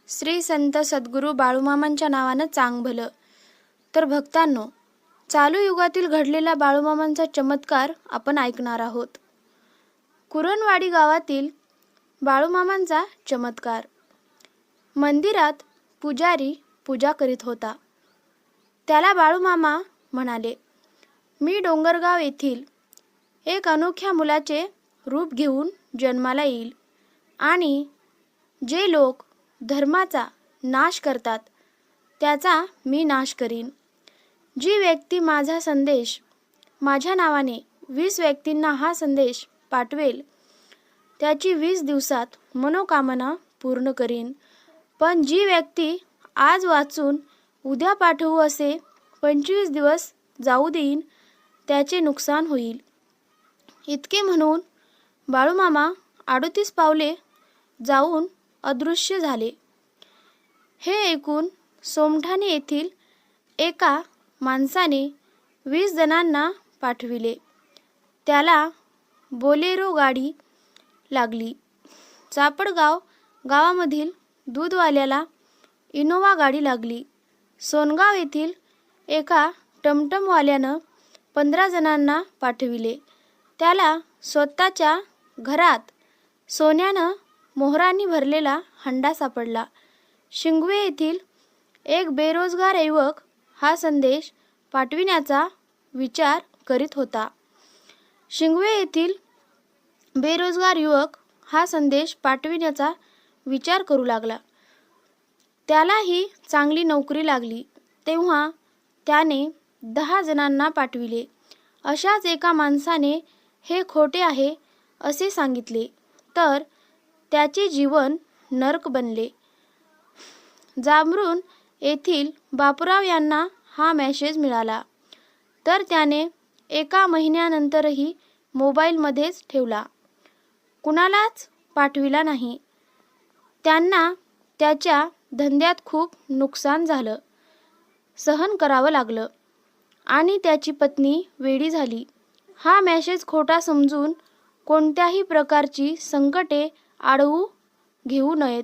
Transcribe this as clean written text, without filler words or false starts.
श्री संत सद्गुरू बाळूमामांच्या नावानं चांग भलं. तर भक्तांनो, चालू युगातील घडलेला बाळूमामांचा चमत्कार आपण ऐकणार आहोत. कुरणवाडी गावातील बाळूमामांचा चमत्कार. मंदिरात पुजारी पूजा करीत होता. त्याला बाळूमामा म्हणाले, मी डोंगरगाव येथील एक अनोख्या मुलाचे रूप घेऊन जन्माला येईल आणि जे लोक धर्माचा नाश करतात त्याचा मी नाश करीन. जी व्यक्ती माझा संदेश माझ्या नावाने 20 व्यक्तींना हा संदेश पाठवेल त्याची 20 दिवसात मनोकामना पूर्ण करीन. पण जी व्यक्ती आज वाचून उद्या पाठवू असे 25 दिवस जाऊ देईन त्याचे नुकसान होईल. इतके म्हणून बाळूमामा 38 पावले जाऊन अदृश्य झाले. हे ऐकून सोमठाणे येथील एका माणसाने 20 जणांना पाठविले. त्याला बोलेरो गाडी लागली. चापडगाव गावामधील दूधवाल्याला इनोवा गाडी लागली. सोनगाव येथील एका टमटमवाल्यानं 15 जणांना पाठविले. त्याला स्वतःच्या घरात सोन्यानं मोहरांनी भरलेला हंडा सापडला. शिंगवे येथील एक बेरोजगार युवक हा संदेश पाठविण्याचा विचार करीत होता. शिंगवे येथील बेरोजगार युवक हा संदेश पाठविण्याचा विचार करू लागला. त्यालाही चांगली नोकरी लागली. तेव्हा त्याने 10 जणांना पाठविले. अशाच एका माणसाने हे खोटे आहे असे सांगितले तर त्याचे जीवन नरक बनले. जांभरुण येथील बापूराव यांना हा मेसेज मिळाला तर त्याने एका महिन्यानंतरही मोबाईलमध्येच ठेवला. कुणालाच पाठविला नाही. त्यांना त्याच्या धंद्यात खूप नुकसान झालं, सहन करावं लागलं आणि त्याची पत्नी वेडी झाली. हा मेसेज खोटा समजून कोणत्याही प्रकारची संकटे आडवू घेऊ नयेत.